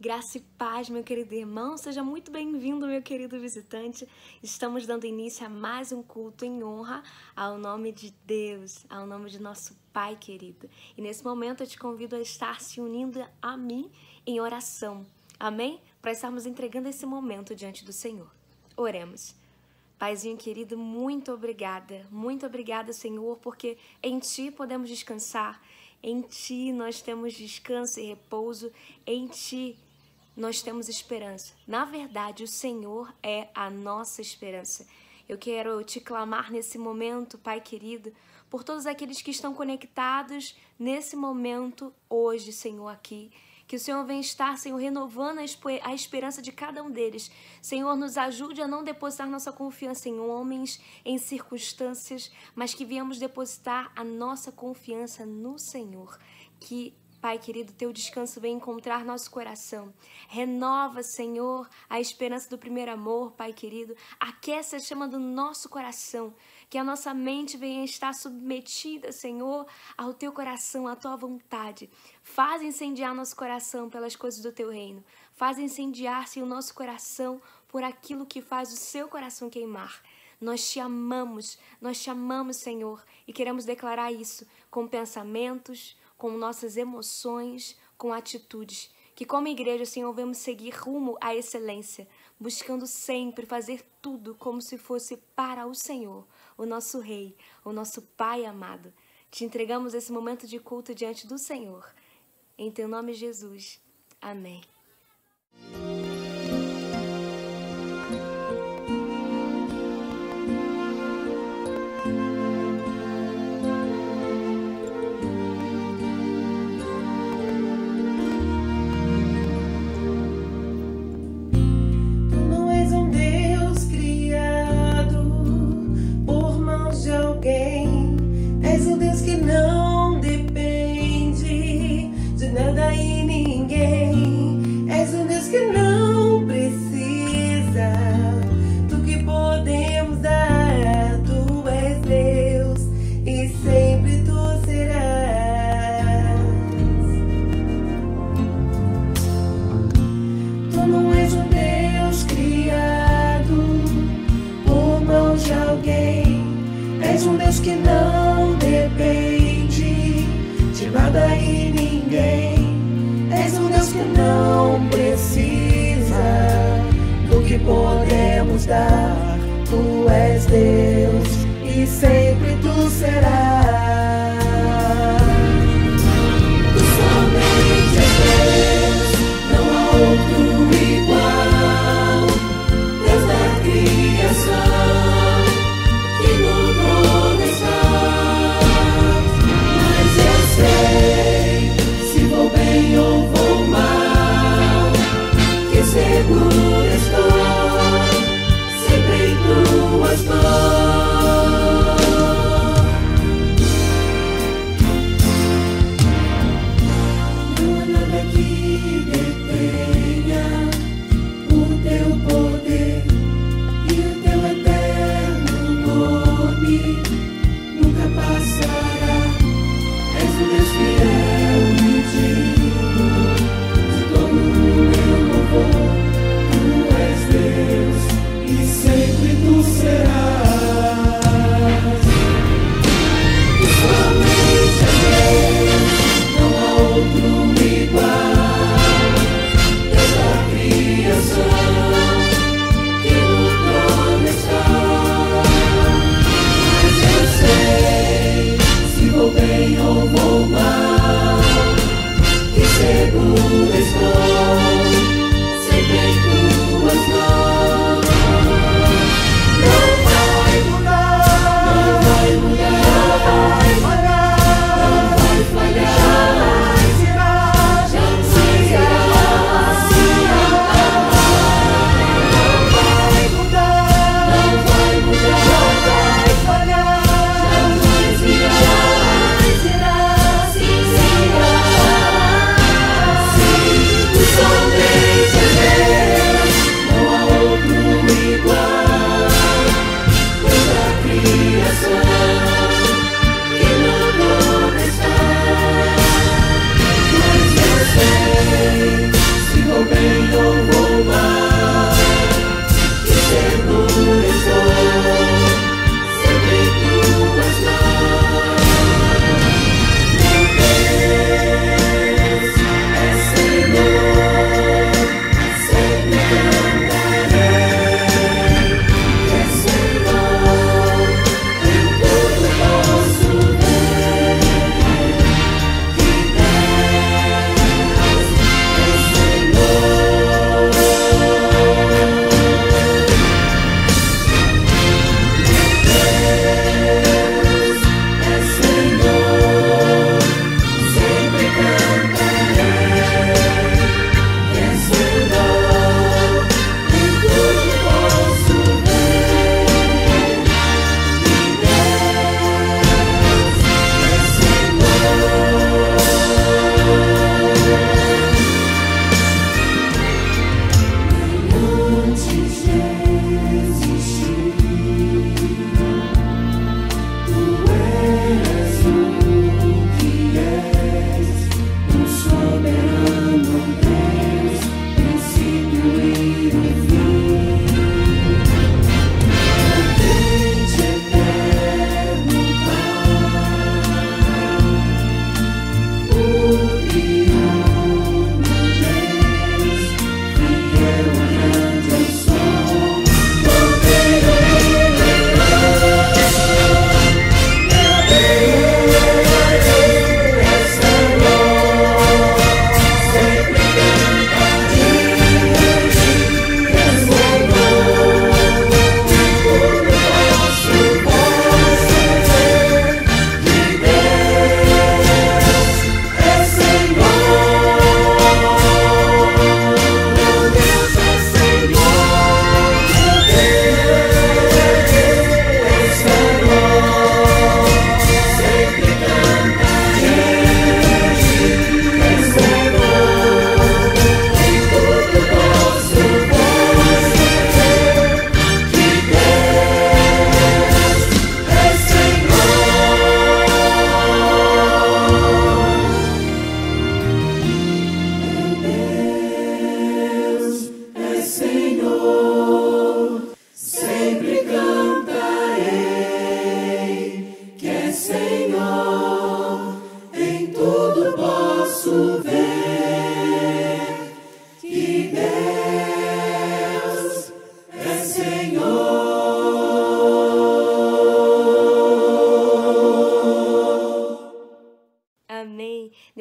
Graça e paz, meu querido irmão. Seja muito bem-vindo, meu querido visitante. Estamos dando início a mais um culto em honra ao nome de Deus, ao nome de nosso Pai querido. E nesse momento eu te convido a estar se unindo a mim em oração. Amém? Para estarmos entregando esse momento diante do Senhor. Oremos. Paizinho querido, muito obrigada, Senhor, porque em Ti podemos descansar, em Ti nós temos descanso e repouso, em Ti nós temos esperança. Na verdade, o Senhor é a nossa esperança. Eu quero te clamar nesse momento, Pai querido, por todos aqueles que estão conectados nesse momento, hoje, Senhor, aqui. Que o Senhor venha estar, Senhor, renovando a esperança de cada um deles. Senhor, nos ajude a não depositar nossa confiança em homens, em circunstâncias, mas que venhamos depositar a nossa confiança no Senhor. Que, Pai querido, teu descanso venha encontrar nosso coração. Renova, Senhor, a esperança do primeiro amor, Pai querido. Aquece a chama do nosso coração. Que a nossa mente venha estar submetida, Senhor, ao teu coração, à tua vontade. Faz incendiar nosso coração pelas coisas do teu reino. Faz incendiar-se o nosso coração por aquilo que faz o seu coração queimar. Nós te amamos, Senhor, e queremos declarar isso com pensamentos, com nossas emoções, com atitudes. Que como igreja, Senhor, vamos seguir rumo à excelência, buscando sempre fazer tudo como se fosse para o Senhor, o nosso Rei, o nosso Pai amado. Te entregamos esse momento de culto diante do Senhor. Em teu nome, Jesus. Amém. És um Deus que não depende de nada e ninguém. És um Deus que não precisa do que podemos dar. Tu és Deus e sempre tu serás. Tu não és um Deus criado por mãos de alguém. És um Deus que não depende de nada e ninguém. És um Deus que não precisa do que podemos dar. Tu és Deus e sempre tu serás. Tu somente és Deus, não há outro igual. Deus da criação. Ou vou mal, que seguro estou, sempre em tuas mãos. Não há nada que detenha o teu poder e o teu eterno nome nunca passará. És um Deus fiel e digno. Tu és Deus e sempre tu serás. Tu somente és Deus, não há outro igual. Deus da criação, que no trono está. Mas eu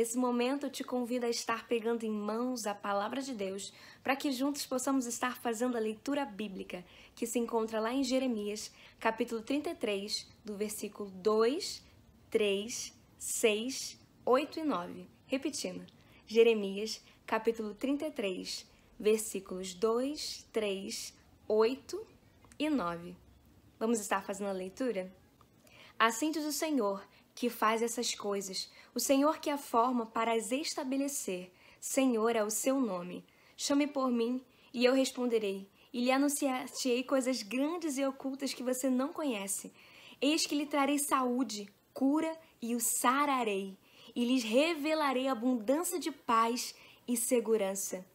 nesse momento eu te convido a estar pegando em mãos a palavra de Deus, para que juntos possamos estar fazendo a leitura bíblica, que se encontra lá em Jeremias, capítulo 33, do versículo 2, 3, 6, 8 e 9. Repetindo, Jeremias, capítulo 33, versículos 2, 3, 8 e 9. Vamos estar fazendo a leitura? Assim diz o Senhor, que faz essas coisas, o Senhor que a forma para as estabelecer. Senhor é o seu nome. Chame por mim, e eu responderei, e lhe anunciarei coisas grandes e ocultas que você não conhece. Eis que lhe trarei saúde, cura e o sararei, e lhes revelarei abundância de paz e segurança.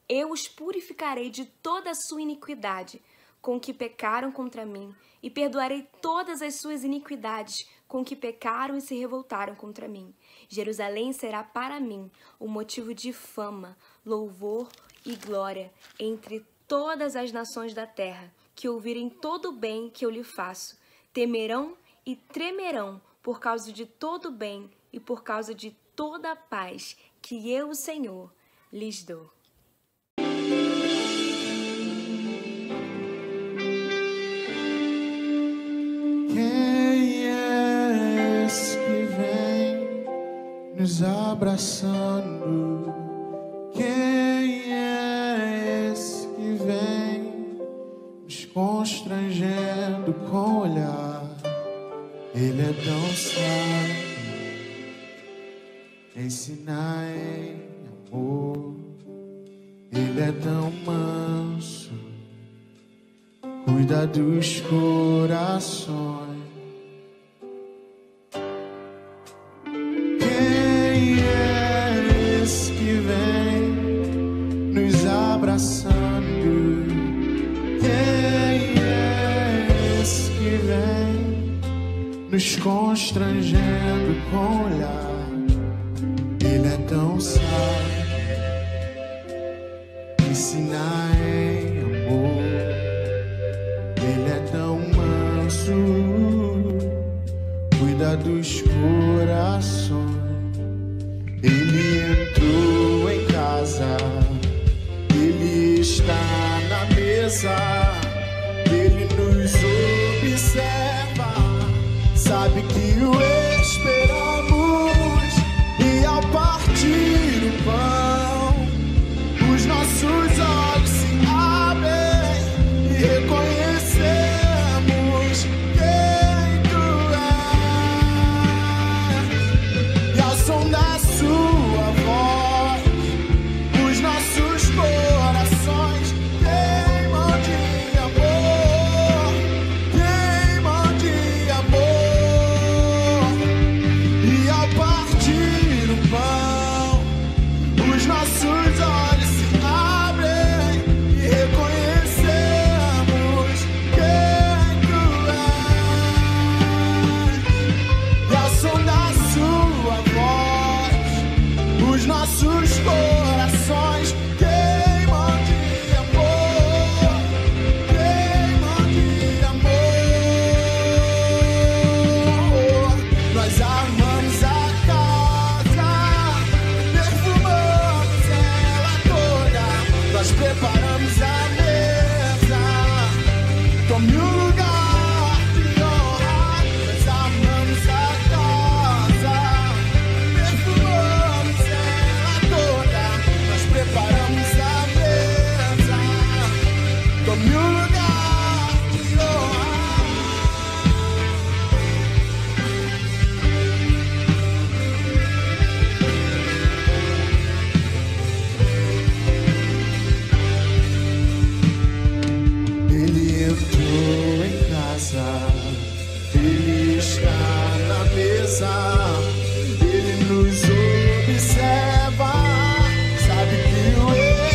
Eu os purificarei de toda a sua iniquidade, com que pecaram contra mim, e perdoarei todas as suas iniquidades, com que pecaram e se revoltaram contra mim. Jerusalém será para mim um motivo de fama, louvor e glória entre todas as nações da terra, que ouvirem todo o bem que eu lhe faço. Temerão e tremerão por causa de todo o bem e por causa de toda a paz que eu, o Senhor, lhes dou. Nos abraçando, quem é esse que vem nos constrangendo com o olhar? Ele é tão sábio, ensinar em amor. Ele é tão manso, cuida dos corações. Abraçando, quem é esse que vem nos constrangendo com o olhar? Ele é tão sábio, ensinar em amor. Ele é tão manso, cuida dos corações. Ele entrou em casa, Ele está na mesa, Ele nos observa, sabe que o esperamos, e ao partir o pão, os nossos olhos se abrem e reconhecemos quem Tu és, e ao som da Sua voz, os nossos corações queimam de amor, queimam de amor. E ao partir o pão, os nossos olhos se abrem e reconhecemos quem Tu és. E ao som da Sua voz, os nossos corações queimam de amor, queimam de amor. Nós armamos a casa, perfumamos ela toda, nós preparamos a mesa, tome um lugar de honra. Nós armamos a casa, perfumamos ela toda, nós preparamos a mesa, tome um lugar de honra. Ele entrou em casa, Ele está na mesa, Ele nos observa, sabe que o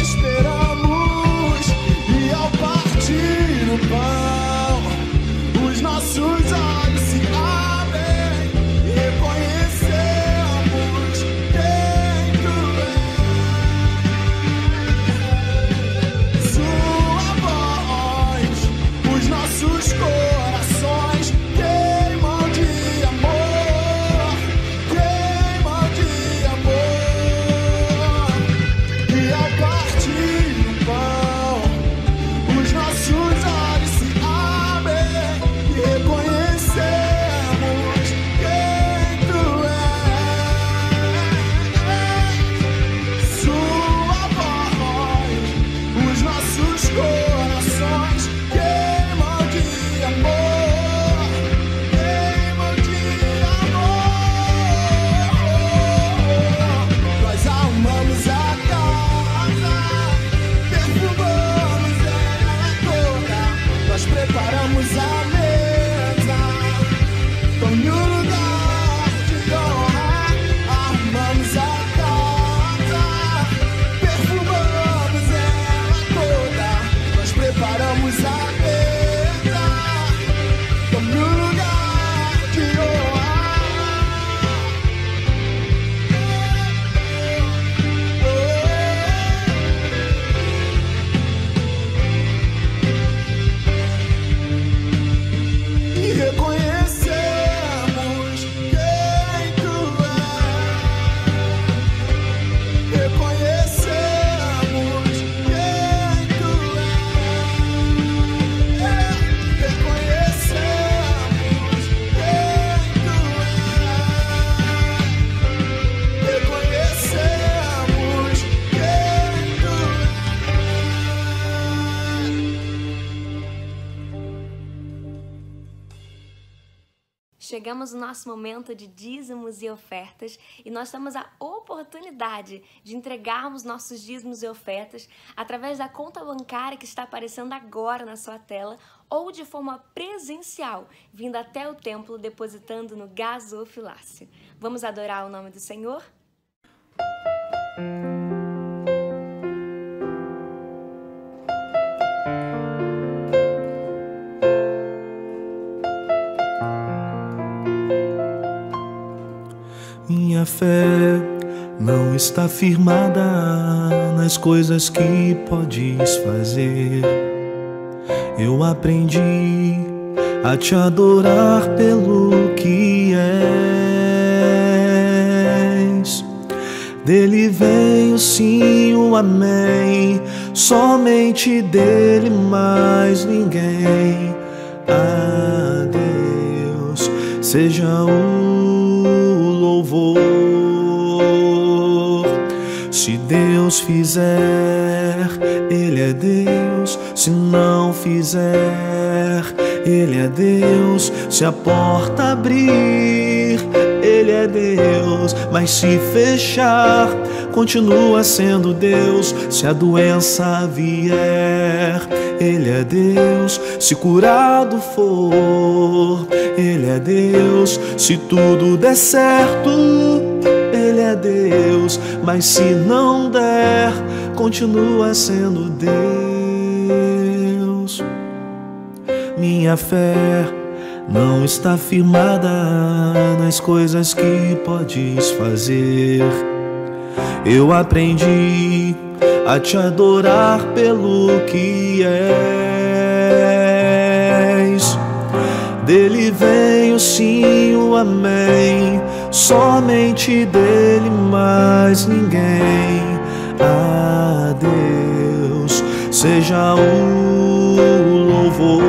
esperamos, e ao partir o pão, os nossos olhos se abrem e reconhecemos quem Tu és. Sua voz, os nossos corações queimam de amor, queimam de amor. Chegamos no nosso momento de dízimos e ofertas e nós temos a oportunidade de entregarmos nossos dízimos e ofertas através da conta bancária que está aparecendo agora na sua tela ou de forma presencial, vindo até o templo depositando no gasofilácio. Vamos adorar o nome do Senhor? Minha fé não está firmada nas coisas que podes fazer. Eu aprendi a te adorar pelo que és. Dele vem o sim, o amém, somente dele, mais ninguém. A Deus seja o louvor. Se Deus fizer, Ele é Deus. Se não fizer, Ele é Deus. Se a porta abrir, Ele é Deus. Mas se fechar, continua sendo Deus. Se a doença vier, Ele é Deus. Se curado for, Ele é Deus. Se tudo der certo, Ele é Deus. Mas se não der, continua sendo Deus. Minha fé não está firmada nas coisas que podes fazer. Eu aprendi a te adorar pelo que és. Dele vem o sim, o amém, somente dele, mais ninguém. A Deus seja o louvor.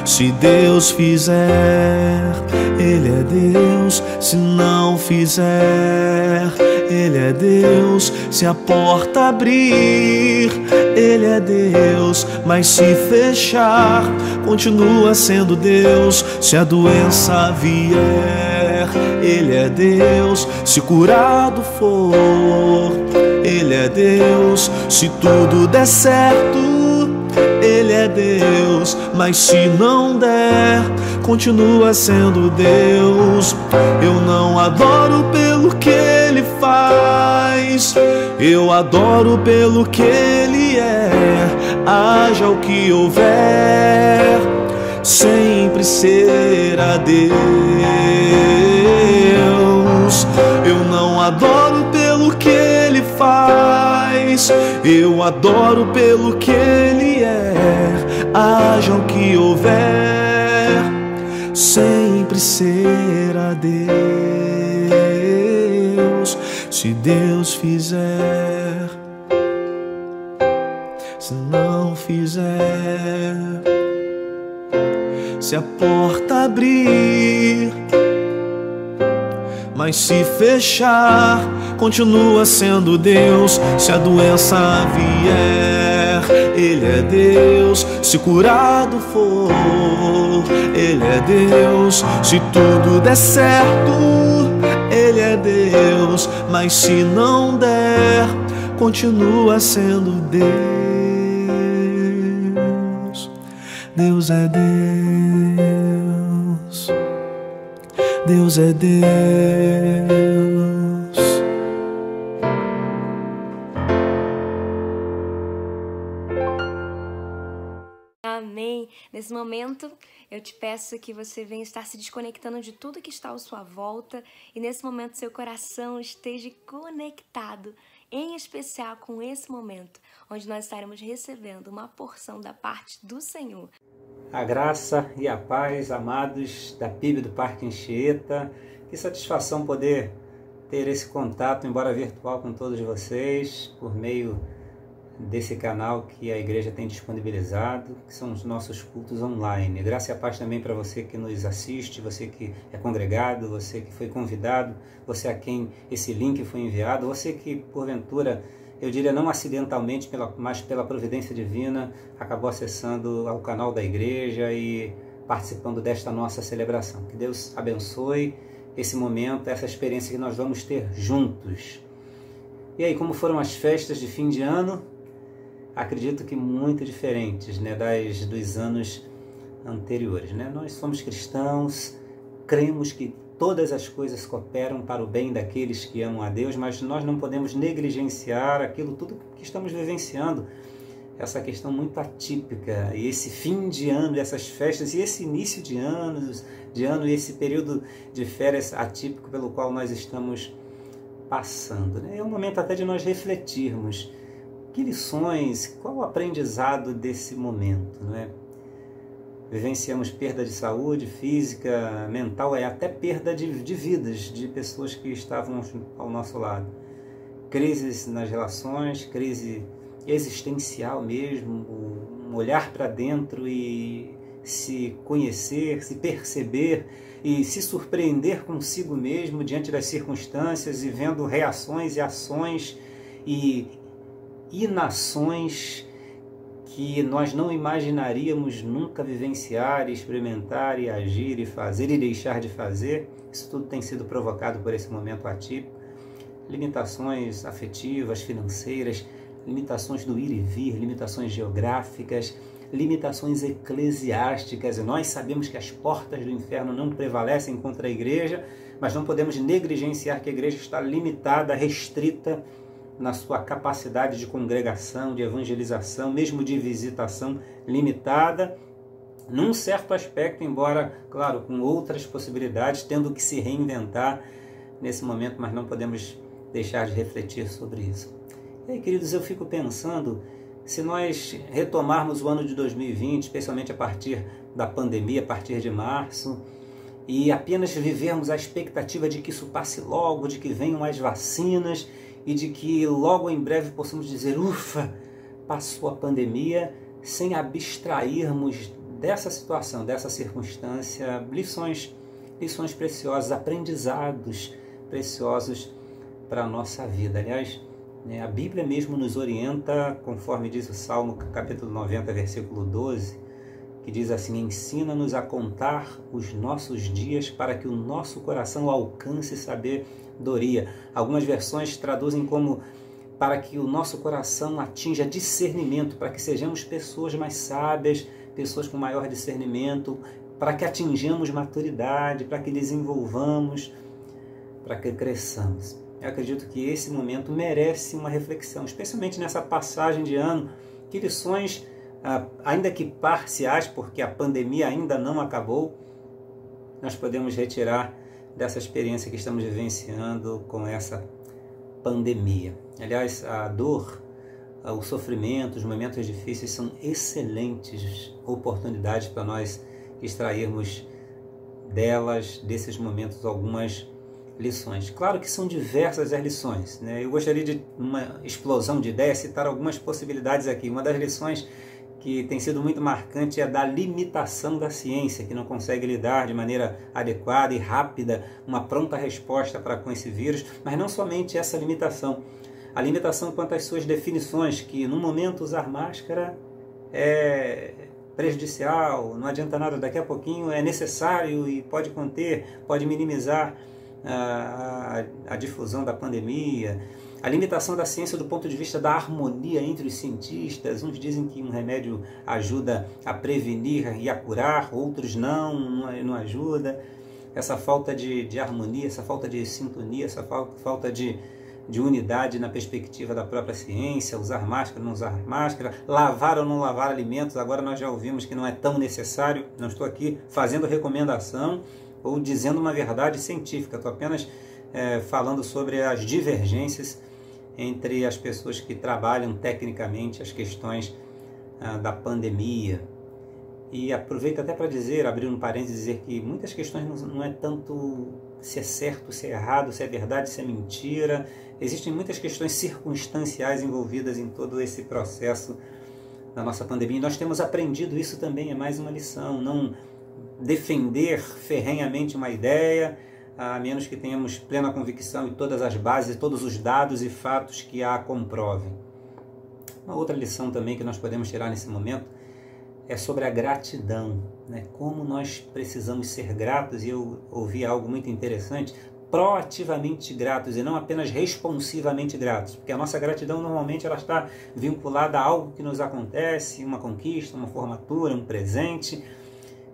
Se Deus fizer, Ele é Deus. Se não fizer, Ele é Deus. Se a porta abrir, Ele é Deus. Mas se fechar, continua sendo Deus. Se a doença vier, Ele é Deus. Se curado for, Ele é Deus. Se tudo der certo, Ele é Deus. Mas se não der, continua sendo Deus. Eu não adoro pelo que Ele faz, eu adoro pelo que Ele é. Haja o que houver, sempre será Deus. Eu não adoro pelo que Ele faz, eu adoro pelo que Ele é. Haja o que houver, sempre será Deus. Se Deus fizer, se não fizer, se a porta abrir, mas se fechar, continua sendo Deus. Se a doença vier, Ele é Deus. Se curado for, Ele é Deus. Se tudo der certo, Ele é Deus. Mas se não der, continua sendo Deus. Deus é Deus. Deus é Deus. Amém. Nesse momento, eu te peço que você venha estar se desconectando de tudo que está à sua volta e nesse momento seu coração esteja conectado, em especial com esse momento, onde nós estaremos recebendo uma porção da parte do Senhor. A graça e a paz, amados da PIB do Parque Anchieta. Que satisfação poder ter esse contato, embora virtual, com todos vocês, por meio desse canal que a igreja tem disponibilizado, que são os nossos cultos online. Graça e a paz também para você que nos assiste, você que é congregado, você que foi convidado, você a quem esse link foi enviado, você que, porventura, eu diria não acidentalmente, mas pela providência divina, acabou acessando ao canal da igreja e participando desta nossa celebração. Que Deus abençoe esse momento, essa experiência que nós vamos ter juntos. E aí, como foram as festas de fim de ano? Acredito que muito diferentes, né, dos anos anteriores, né? Nós somos cristãos, cremos que todas as coisas cooperam para o bem daqueles que amam a Deus, mas nós não podemos negligenciar aquilo tudo que estamos vivenciando, essa questão muito atípica, e esse fim de ano, essas festas, e esse início de ano, e esse período de férias atípico pelo qual nós estamos passando, né? É um momento até de nós refletirmos que lições, qual o aprendizado desse momento, não é? Vivenciamos perda de saúde física, mental, até perda de vidas de pessoas que estavam ao nosso lado. Crises nas relações, crise existencial mesmo, um olhar para dentro e se conhecer, se perceber e se surpreender consigo mesmo diante das circunstâncias e vendo reações e ações e inações que nós não imaginaríamos nunca vivenciar, experimentar e agir e fazer e deixar de fazer. Isso tudo tem sido provocado por esse momento atípico. Limitações afetivas, financeiras, limitações do ir e vir, limitações geográficas, limitações eclesiásticas. E nós sabemos que as portas do inferno não prevalecem contra a igreja, mas não podemos negligenciar que a igreja está limitada, restrita na sua capacidade de congregação, de evangelização, mesmo de visitação limitada, num certo aspecto, embora, claro, com outras possibilidades, tendo que se reinventar nesse momento, mas não podemos deixar de refletir sobre isso. E aí, queridos, eu fico pensando, se nós retomarmos o ano de 2020, especialmente a partir da pandemia, a partir de março, e apenas vivermos a expectativa de que isso passe logo, de que venham as vacinas e de que logo em breve possamos dizer, ufa, passou a pandemia, sem abstrairmos dessa situação, dessa circunstância, lições preciosas, aprendizados preciosos para a nossa vida. Aliás, a Bíblia mesmo nos orienta, conforme diz o Salmo capítulo 90, versículo 12, que diz assim, ensina-nos a contar os nossos dias para que o nosso coração alcance sabedoria. Algumas versões traduzem como para que o nosso coração atinja discernimento, para que sejamos pessoas mais sábias, pessoas com maior discernimento, para que atinjamos maturidade, para que desenvolvamos, para que cresçamos. Eu acredito que esse momento merece uma reflexão, especialmente nessa passagem de ano, que lições, ainda que parciais, porque a pandemia ainda não acabou, nós podemos retirar dessa experiência que estamos vivenciando com essa pandemia. Aliás, a dor, o sofrimento, os momentos difíceis são excelentes oportunidades para nós extrairmos desses momentos, algumas lições. Claro que são diversas as lições, né? Eu gostaria de, uma explosão de ideias, citar algumas possibilidades aqui. Uma das lições que tem sido muito marcante é a da limitação da ciência, que não consegue lidar de maneira adequada e rápida, uma pronta resposta para com esse vírus, mas não somente essa limitação, a limitação quanto às suas definições, que no momento usar máscara é prejudicial, não adianta nada, daqui a pouquinho é necessário e pode conter, pode minimizar a difusão da pandemia, a limitação da ciência do ponto de vista da harmonia entre os cientistas. Uns dizem que um remédio ajuda a prevenir e a curar, outros não ajuda. Essa falta de harmonia, essa falta de sintonia, essa falta de unidade na perspectiva da própria ciência, usar máscara, não usar máscara, lavar ou não lavar alimentos, agora nós já ouvimos que não é tão necessário. Não estou aqui fazendo recomendação ou dizendo uma verdade científica, estou apenas falando sobre as divergências entre as pessoas que trabalham tecnicamente as questões da pandemia. E aproveito até para dizer, abrir um parênteses, dizer que muitas questões não é tanto se é certo, se é errado, se é verdade, se é mentira. Existem muitas questões circunstanciais envolvidas em todo esse processo da nossa pandemia. E nós temos aprendido isso também, é mais uma lição, não defender ferrenhamente uma ideia, a menos que tenhamos plena convicção e todas as bases, todos os dados e fatos que a comprovem. Uma outra lição também que nós podemos tirar nesse momento é sobre a gratidão, né? Como nós precisamos ser gratos, e eu ouvi algo muito interessante, proativamente gratos e não apenas responsivamente gratos, porque a nossa gratidão normalmente ela está vinculada a algo que nos acontece, uma conquista, uma formatura, um presente,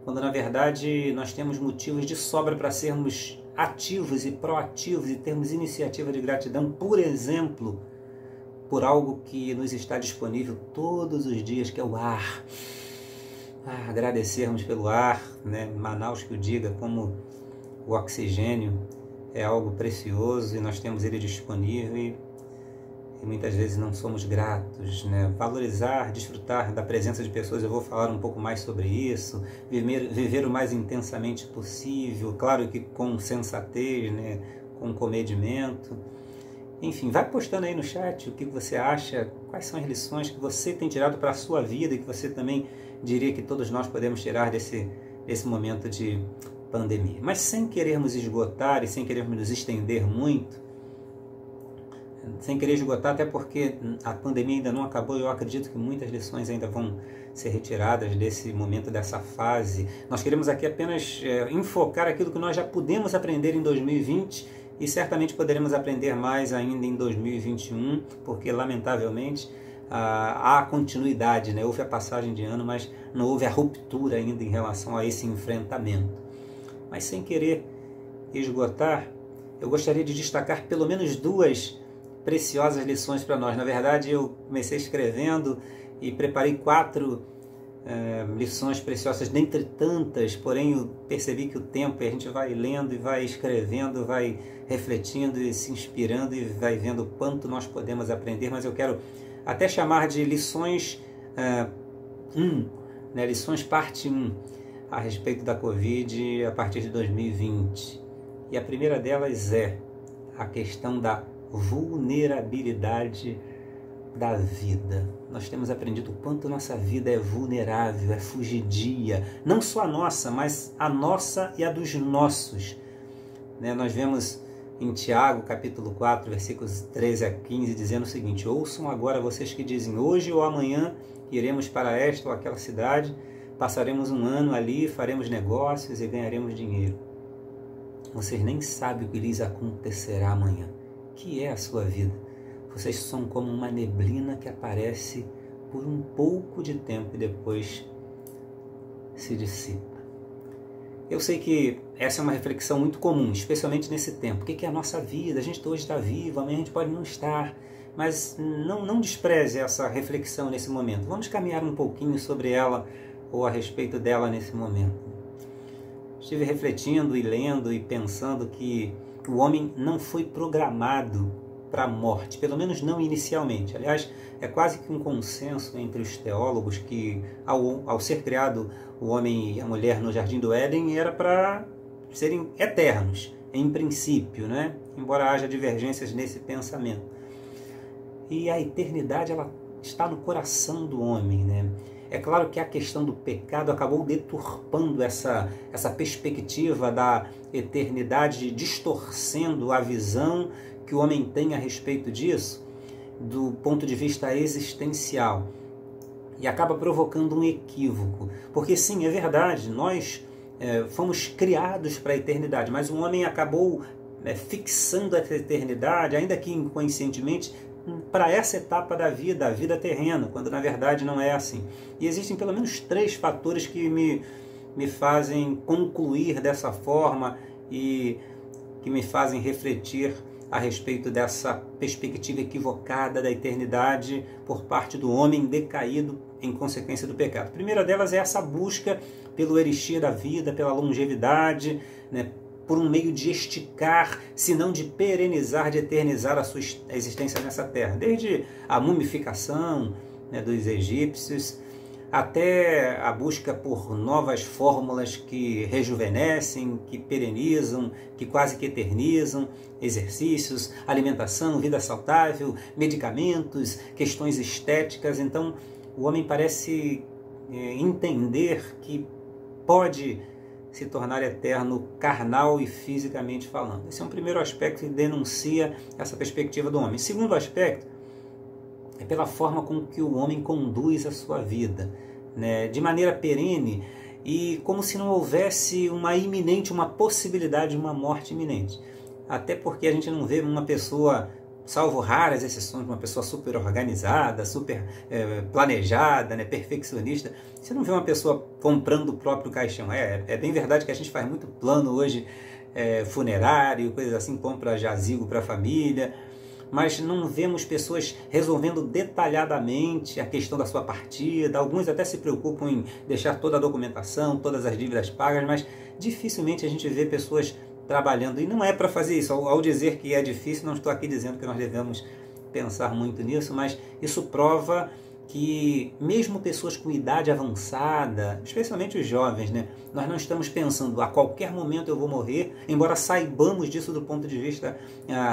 quando na verdade nós temos motivos de sobra para sermos ativos e proativos e termos iniciativa de gratidão, por exemplo, por algo que nos está disponível todos os dias, que é o ar. Agradecermos pelo ar, né? Manaus que o diga, como o oxigênio é algo precioso e nós temos ele disponível e muitas vezes não somos gratos, né? Valorizar, desfrutar da presença de pessoas, eu vou falar um pouco mais sobre isso, viver o mais intensamente possível, claro que com sensatez, né? Com comedimento. Enfim, vai postando aí no chat o que você acha, quais são as lições que você tem tirado para a sua vida e que você também diria que todos nós podemos tirar desse momento de pandemia. Mas sem querermos esgotar e sem querermos nos estender muito, sem querer esgotar, até porque a pandemia ainda não acabou, eu acredito que muitas lições ainda vão ser retiradas desse momento, dessa fase. Nós queremos aqui apenas enfocar aquilo que nós já pudemos aprender em 2020 e certamente poderemos aprender mais ainda em 2021, porque lamentavelmente há continuidade, né? Houve a passagem de ano, mas não houve a ruptura ainda em relação a esse enfrentamento. Mas sem querer esgotar, eu gostaria de destacar pelo menos 2 preciosas lições para nós. Na verdade, eu comecei escrevendo e preparei 4 lições preciosas, dentre tantas, porém eu percebi que o tempo, a gente vai lendo e vai escrevendo, vai refletindo e se inspirando e vai vendo o quanto nós podemos aprender, mas eu quero até chamar de lições 1, né, lições parte 1, a respeito da Covid a partir de 2020. E a primeira delas é a questão da vulnerabilidade da vida. Nós temos aprendido o quanto nossa vida é vulnerável, é fugidia, não só a nossa, mas a nossa e a dos nossos. Né? Nós vemos em Tiago, capítulo 4, versículos 13 a 15, dizendo o seguinte: ouçam agora vocês que dizem, hoje ou amanhã iremos para esta ou aquela cidade, passaremos um ano ali, faremos negócios e ganharemos dinheiro. Vocês nem sabem o que lhes acontecerá amanhã. Que é a sua vida? Vocês são como uma neblina que aparece por um pouco de tempo e depois se dissipa. Eu sei que essa é uma reflexão muito comum, especialmente nesse tempo. O que é a nossa vida? A gente hoje está vivo, amanhã a gente pode não estar. Mas não despreze essa reflexão nesse momento. Vamos caminhar um pouquinho sobre ela ou a respeito dela nesse momento. Estive refletindo e lendo e pensando que o homem não foi programado para a morte, pelo menos não inicialmente. Aliás, é quase que um consenso entre os teólogos que ao ser criado o homem e a mulher no Jardim do Éden era para serem eternos, em princípio, né? Embora haja divergências nesse pensamento. E a eternidade ela está no coração do homem, né? É claro que a questão do pecado acabou deturpando essa perspectiva da eternidade, distorcendo a visão que o homem tem a respeito disso, do ponto de vista existencial. E acaba provocando um equívoco. Porque sim, é verdade, nós fomos criados para a eternidade, mas o homem acabou fixando essa eternidade, ainda que inconscientemente, para essa etapa da vida, a vida terrena, quando na verdade não é assim. E existem pelo menos 3 fatores que me fazem concluir dessa forma e que me fazem refletir a respeito dessa perspectiva equivocada da eternidade por parte do homem decaído em consequência do pecado. A primeira delas é essa busca pelo elixir da vida, pela longevidade, né, por um meio de esticar, se não de perenizar, de eternizar a sua existência nessa terra. Desde a mumificação, né, dos egípcios, até a busca por novas fórmulas que rejuvenescem, que perenizam, que quase que eternizam, exercícios, alimentação, vida saudável, medicamentos, questões estéticas. Então, o homem parece entender que pode se tornar eterno carnal e fisicamente falando. Esse é um primeiro aspecto que denuncia essa perspectiva do homem. Segundo aspecto é pela forma com que o homem conduz a sua vida. né, de maneira perene, e como se não houvesse uma possibilidade de uma morte iminente. Até porque a gente não vê uma pessoa, salvo raras exceções, uma pessoa super organizada, super planejada, né, perfeccionista. Você não vê uma pessoa comprando o próprio caixão. É bem verdade que a gente faz muito plano hoje, funerário, coisas assim, compra jazigo para a família, mas não vemos pessoas resolvendo detalhadamente a questão da sua partida. Alguns até se preocupam em deixar toda a documentação, todas as dívidas pagas, mas dificilmente a gente vê pessoas trabalhando. E não é para fazer isso. Ao dizer que é difícil, não estou aqui dizendo que nós devemos pensar muito nisso, mas isso prova que mesmo pessoas com idade avançada, especialmente os jovens, né, nós não estamos pensando a qualquer momento eu vou morrer, embora saibamos disso do ponto de vista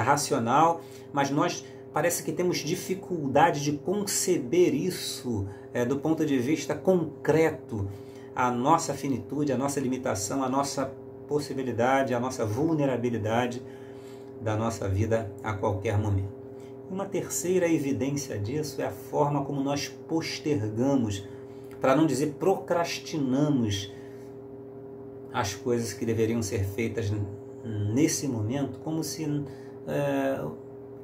racional, mas nós parece que temos dificuldade de conceber isso do ponto de vista concreto, a nossa finitude, a nossa limitação, a nossa possibilidade, a nossa vulnerabilidade da nossa vida a qualquer momento. Uma terceira evidência disso é a forma como nós postergamos, para não dizer procrastinamos, as coisas que deveriam ser feitas nesse momento, como se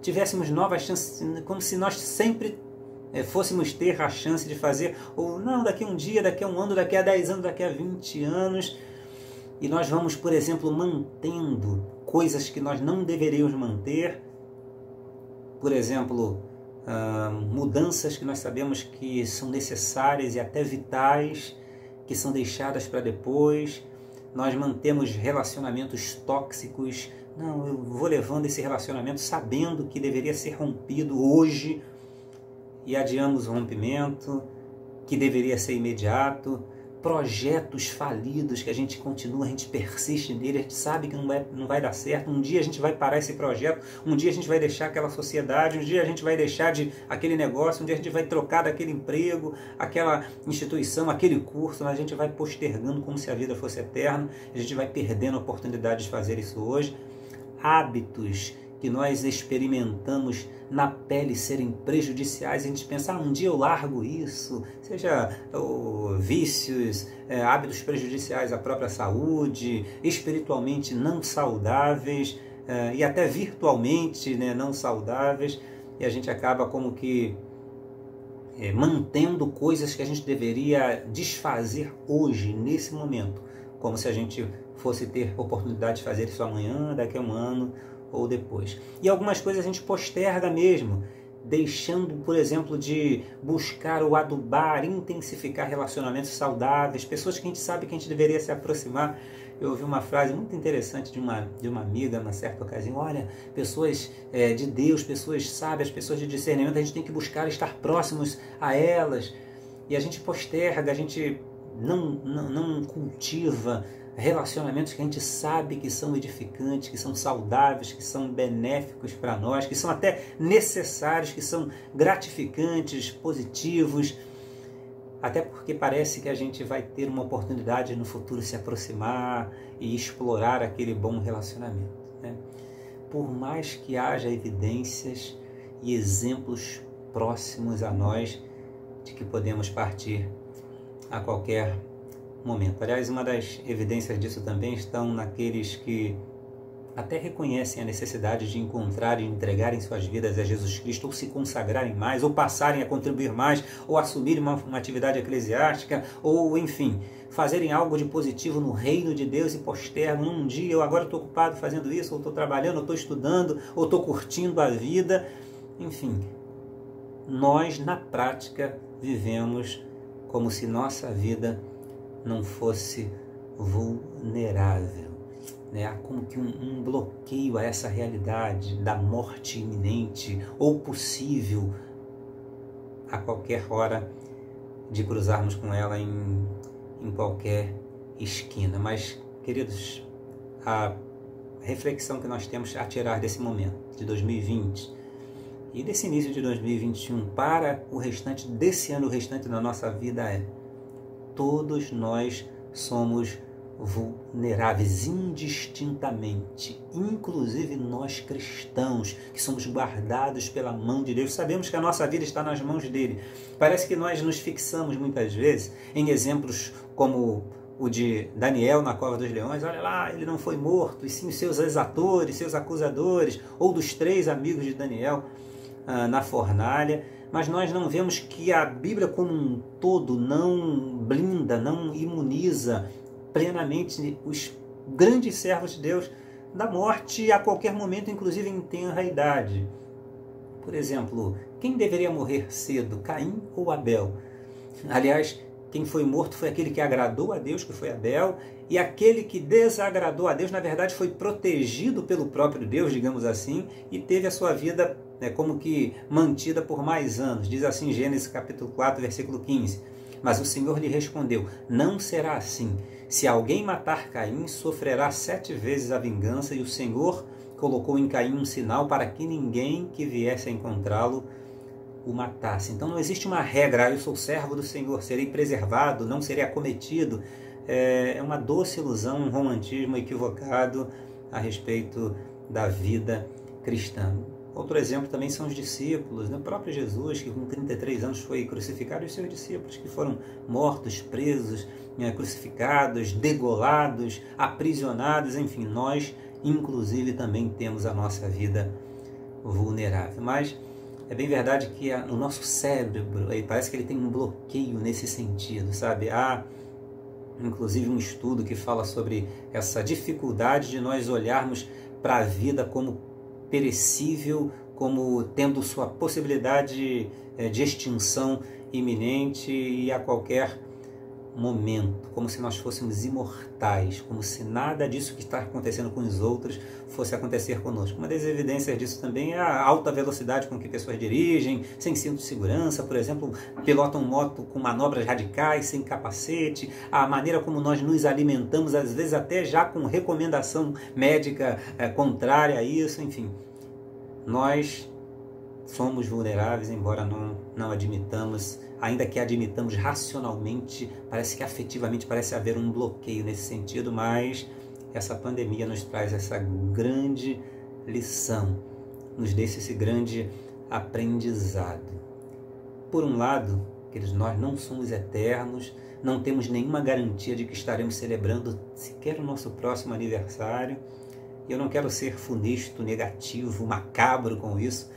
tivéssemos novas chances, como se nós sempre fôssemos ter a chance de fazer, ou não, daqui a um dia, daqui a um ano, daqui a 10 anos, daqui a 20 anos, e nós vamos, por exemplo, mantendo coisas que nós não deveríamos manter. Por exemplo, mudanças que nós sabemos que são necessárias e até vitais, que são deixadas para depois. Nós mantemos relacionamentos tóxicos. Não, eu vou levando esse relacionamento sabendo que deveria ser rompido hoje e adiamos o rompimento, que deveria ser imediato. Projetos falidos que a gente continua, a gente persiste nele, a gente sabe que não vai dar certo. Um dia a gente vai parar esse projeto, um dia a gente vai deixar aquela sociedade, um dia a gente vai deixar de aquele negócio, um dia a gente vai trocar daquele emprego, aquela instituição, aquele curso, mas a gente vai postergando como se a vida fosse eterna, a gente vai perdendo a oportunidade de fazer isso hoje. Hábitos que nós experimentamos na pele serem prejudiciais, a gente pensa, um dia eu largo isso, seja vícios, hábitos prejudiciais à própria saúde, espiritualmente não saudáveis, e até virtualmente, né, não saudáveis, e a gente acaba como que mantendo coisas que a gente deveria desfazer hoje, nesse momento, como se a gente fosse ter oportunidade de fazer isso amanhã, daqui a um ano, ou depois. E algumas coisas a gente posterga mesmo, deixando, por exemplo, de buscar ou adubar, intensificar relacionamentos saudáveis, pessoas que a gente sabe que a gente deveria se aproximar. Eu ouvi uma frase muito interessante de uma amiga, numa certa ocasião: olha, pessoas de Deus, pessoas sábias, pessoas de discernimento, a gente tem que buscar estar próximos a elas, e a gente posterga, a gente não cultiva relacionamentos que a gente sabe que são edificantes, que são saudáveis, que são benéficos para nós, que são até necessários, que são gratificantes, positivos, até porque parece que a gente vai ter uma oportunidade no futuro de se aproximar e explorar aquele bom relacionamento, né? Por mais que haja evidências e exemplos próximos a nós de que podemos partir a qualquer momento. Aliás, uma das evidências disso também estão naqueles que até reconhecem a necessidade de encontrar e entregarem suas vidas a Jesus Cristo, ou se consagrarem mais, ou passarem a contribuir mais, ou assumirem uma atividade eclesiástica, ou, enfim, fazerem algo de positivo no reino de Deus e postergam. Um dia, eu agora estou ocupado fazendo isso, ou estou trabalhando, ou estou estudando, ou estou curtindo a vida. Enfim, nós, na prática, vivemos como se nossa vida não fosse vulnerável, né? Há como que um bloqueio a essa realidade da morte iminente ou possível a qualquer hora de cruzarmos com ela em qualquer esquina. Mas, queridos, a reflexão que nós temos a tirar desse momento de 2020 e desse início de 2021 para o restante desse ano, o restante da nossa vida, todos nós somos vulneráveis indistintamente, inclusive nós cristãos, que somos guardados pela mão de Deus, sabemos que a nossa vida está nas mãos dele. Parece que nós nos fixamos muitas vezes em exemplos como o de Daniel na cova dos leões. Olha lá, ele não foi morto, e sim os seus exatores, seus acusadores, ou dos 3 amigos de Daniel na fornalha. Mas nós não vemos que a Bíblia como um todo não blinda, não imuniza plenamente os grandes servos de Deus da morte a qualquer momento, inclusive em tenra idade. Por exemplo, quem deveria morrer cedo, Caim ou Abel? Aliás, quem foi morto foi aquele que agradou a Deus, que foi Abel, e aquele que desagradou a Deus, na verdade, foi protegido pelo próprio Deus, digamos assim, e teve a sua vida como que mantida por mais anos. Diz assim Gênesis capítulo 4, versículo 15. Mas o Senhor lhe respondeu: não será assim. Se alguém matar Caim, sofrerá 7 vezes a vingança, e o Senhor colocou em Caim um sinal para que ninguém que viesse a encontrá-lo o matasse. Então não existe uma regra: eu sou servo do Senhor, serei preservado, não serei acometido. É uma doce ilusão, um romantismo equivocado a respeito da vida cristã. Outro exemplo também são os discípulos, né? O próprio Jesus, que com 33 anos foi crucificado, e os seus discípulos que foram mortos, presos, crucificados, degolados, aprisionados, enfim, nós inclusive também temos a nossa vida vulnerável. Mas é bem verdade que o nosso cérebro, parece que ele tem um bloqueio nesse sentido, sabe? Há inclusive um estudo que fala sobre essa dificuldade de nós olharmos para a vida como perecível, como tendo sua possibilidade de extinção iminente e a qualquer momento, como se nós fôssemos imortais, como se nada disso que está acontecendo com os outros fosse acontecer conosco. Uma das evidências disso também é a alta velocidade com que pessoas dirigem, sem cinto de segurança, por exemplo, pilotam moto com manobras radicais, sem capacete, a maneira como nós nos alimentamos, às vezes até já com recomendação médica contrária a isso, enfim. Nós somos vulneráveis, embora não admitamos, ainda que admitamos racionalmente, parece que afetivamente parece haver um bloqueio nesse sentido, mas essa pandemia nos traz essa grande lição, nos deixa esse grande aprendizado. Por um lado, queridos, nós não somos eternos, não temos nenhuma garantia de que estaremos celebrando sequer o nosso próximo aniversário. E eu não quero ser funesto, negativo, macabro com isso.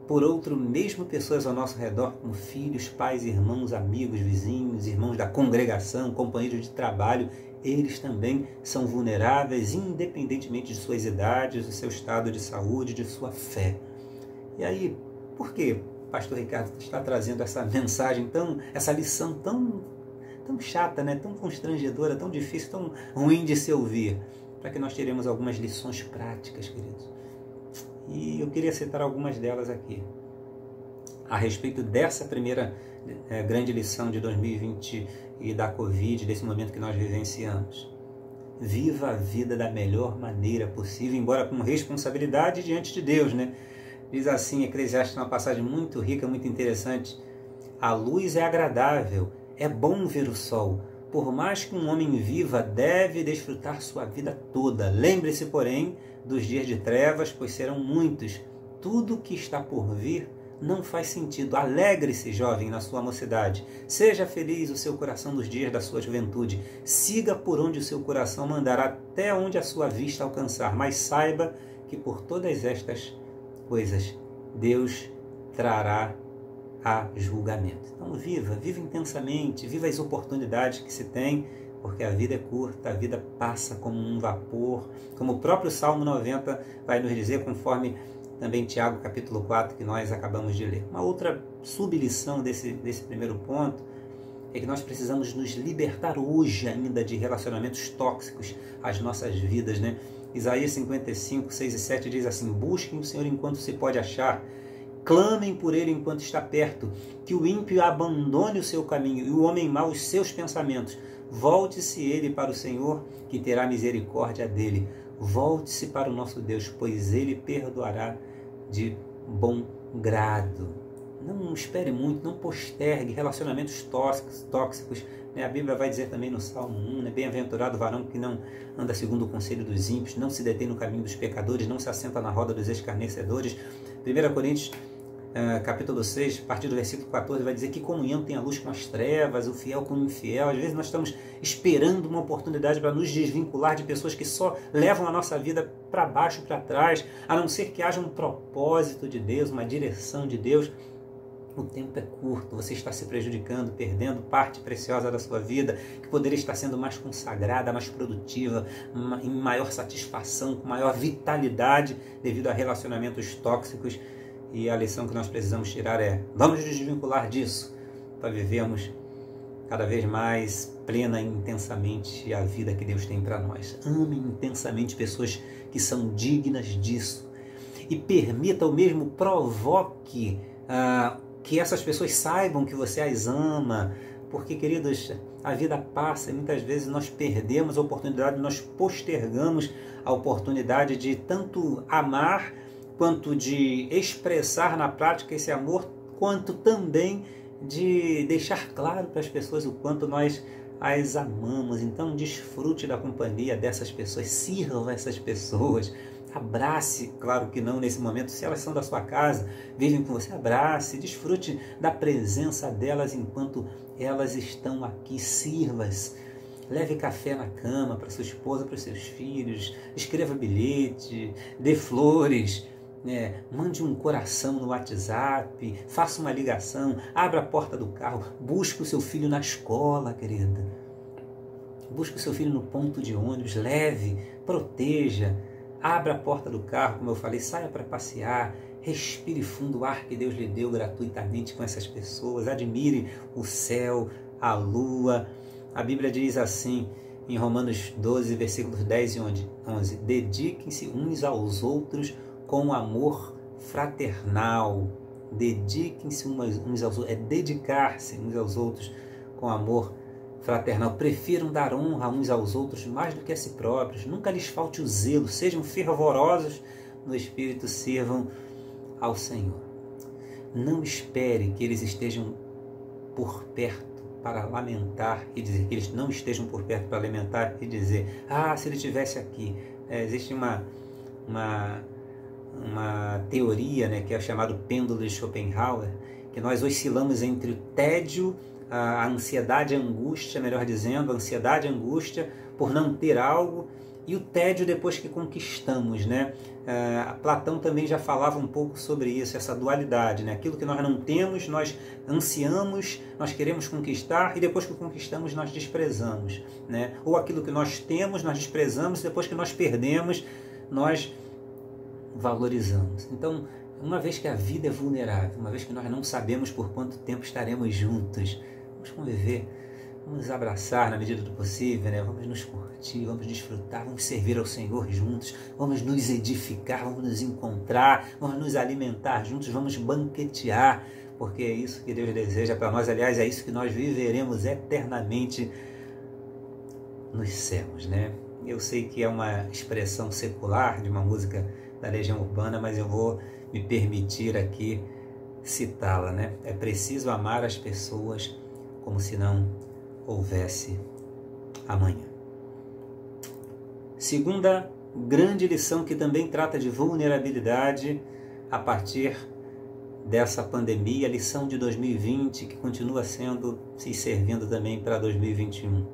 Por outro, mesmo pessoas ao nosso redor, como filhos, pais, irmãos, amigos, vizinhos, irmãos da congregação, companheiros de trabalho, eles também são vulneráveis, independentemente de suas idades, do seu estado de saúde, de sua fé. E aí, por que o pastor Ricardo está trazendo essa mensagem, essa lição tão chata, né? Tão constrangedora, tão difícil, tão ruim de se ouvir? Para que nós teremos algumas lições práticas, queridos. E eu queria citar algumas delas aqui. A respeito dessa primeira grande lição de 2020 e da Covid, desse momento que nós vivenciamos. Viva a vida da melhor maneira possível, embora com responsabilidade diante de Deus, né? Diz assim, Eclesiastes, uma passagem muito rica, muito interessante. A luz é agradável, é bom ver o sol. Por mais que um homem viva, deve desfrutar sua vida toda. Lembre-se, porém, dos dias de trevas, pois serão muitos. Tudo que está por vir não faz sentido. Alegre-se, jovem, na sua mocidade. Seja feliz o seu coração nos dias da sua juventude. Siga por onde o seu coração mandará, até onde a sua vista alcançar. Mas saiba que por todas estas coisas, Deus trará a julgamento. Então viva intensamente, viva as oportunidades que se tem, porque a vida é curta, a vida passa como um vapor, como o próprio Salmo 90 vai nos dizer, conforme também Tiago capítulo 4, que nós acabamos de ler. Uma outra sublição desse primeiro ponto é que nós precisamos nos libertar hoje ainda de relacionamentos tóxicos às nossas vidas, né? Isaías 55, 6 e 7 diz assim: busquem o Senhor enquanto se pode achar, clamem por ele enquanto está perto, que o ímpio abandone o seu caminho e o homem mau os seus pensamentos. Volte-se ele para o Senhor, que terá misericórdia dele. Volte-se para o nosso Deus, pois ele perdoará de bom grado. Não espere muito, não postergue relacionamentos tóxicos. A Bíblia vai dizer também no Salmo 1, bem-aventurado o varão que não anda segundo o conselho dos ímpios, não se detém no caminho dos pecadores, não se assenta na roda dos escarnecedores. 1 Coríntios, capítulo 6, a partir do versículo 14, vai dizer que comunhão tem a luz com as trevas, o fiel com o infiel. Às vezes nós estamos esperando uma oportunidade para nos desvincular de pessoas que só levam a nossa vida para baixo, para trás, a não ser que haja um propósito de Deus, uma direção de Deus. O tempo é curto, você está se prejudicando, perdendo parte preciosa da sua vida, que poderia estar sendo mais consagrada, mais produtiva, em maior satisfação, com maior vitalidade, devido a relacionamentos tóxicos. E a lição que nós precisamos tirar é: vamos nos desvincular disso, para vivermos cada vez mais plena e intensamente a vida que Deus tem para nós. Ame intensamente pessoas que são dignas disso. E permita, ou mesmo provoque, que essas pessoas saibam que você as ama, porque, queridos, a vida passa e muitas vezes nós perdemos a oportunidade, nós postergamos a oportunidade de tanto amar, quanto de expressar na prática esse amor, quanto também de deixar claro para as pessoas o quanto nós as amamos. Então desfrute da companhia dessas pessoas, sirva essas pessoas, abrace, claro que não nesse momento, se elas são da sua casa, vivem com você, abrace, desfrute da presença delas enquanto elas estão aqui, sirva-as. Leve café na cama para sua esposa, para os seus filhos, escreva bilhete, dê flores, mande um coração no WhatsApp, faça uma ligação, abra a porta do carro, busque o seu filho na escola, querida. Busque o seu filho no ponto de ônibus, leve, proteja. Abra a porta do carro, como eu falei, saia para passear, respire fundo o ar que Deus lhe deu gratuitamente com essas pessoas, admire o céu, a lua. A Bíblia diz assim, em Romanos 12, versículos 10 e 11, dediquem-se uns aos outros com amor fraternal. Dediquem-se uns aos outros, dedicar-se uns aos outros com amor fraternal. Prefiram dar honra uns aos outros mais do que a si próprios. Nunca lhes falte o zelo. Sejam fervorosos no Espírito, sirvam ao Senhor. Não espere que eles estejam por perto para lamentar e dizer, que eles não estejam por perto para lamentar e dizer, se ele estivesse aqui. Existe uma teoria, que é chamado pêndulo de Schopenhauer, que nós oscilamos entre o tédio, a ansiedade, a angústia, melhor dizendo, a ansiedade, a angústia por não ter algo, e o tédio depois que conquistamos, Platão também já falava um pouco sobre isso, essa dualidade, Aquilo que nós não temos, nós ansiamos, nós queremos conquistar, e depois que conquistamos, nós desprezamos, Ou aquilo que nós temos, nós desprezamos, e depois que nós perdemos, nós valorizamos. Então, uma vez que a vida é vulnerável, uma vez que nós não sabemos por quanto tempo estaremos juntos, vamos conviver, vamos nos abraçar na medida do possível, vamos nos curtir, vamos desfrutar, vamos servir ao Senhor juntos, vamos nos edificar, vamos nos encontrar, vamos nos alimentar juntos, vamos banquetear, porque é isso que Deus deseja para nós. Aliás, é isso que nós viveremos eternamente nos céus, Eu sei que é uma expressão secular de uma música da Legião Urbana, mas eu vou me permitir aqui citá-la, É preciso amar as pessoas como se não houvesse amanhã. Segunda grande lição, que também trata de vulnerabilidade a partir dessa pandemia, a lição de 2020, que continua se servindo também para 2021.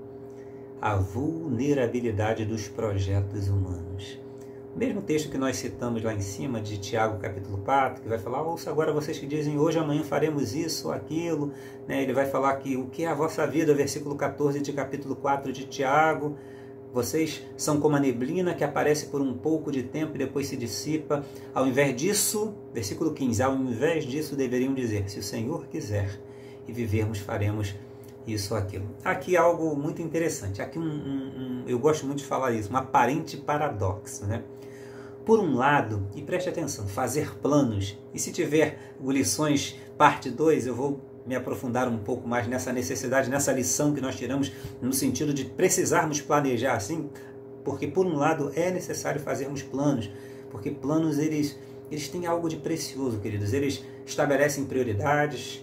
A vulnerabilidade dos projetos humanos. O mesmo texto que nós citamos lá em cima, de Tiago capítulo 4, que vai falar, ouça agora vocês que dizem, hoje, amanhã faremos isso ou aquilo, Ele vai falar que o que é a vossa vida, versículo 14 de capítulo 4 de Tiago, vocês são como a neblina que aparece por um pouco de tempo e depois se dissipa. Ao invés disso, versículo 15, ao invés disso deveriam dizer, se o Senhor quiser e vivermos, faremos isso ou aquilo. Aqui algo muito interessante, aqui eu gosto muito de falar isso, um aparente paradoxo, Por um lado, e preste atenção, fazer planos, e se tiver lições parte 2, eu vou me aprofundar um pouco mais nessa necessidade, nessa lição que nós tiramos, no sentido de precisarmos planejar assim, porque por um lado é necessário fazermos planos, porque planos eles têm algo de precioso, queridos, eles estabelecem prioridades,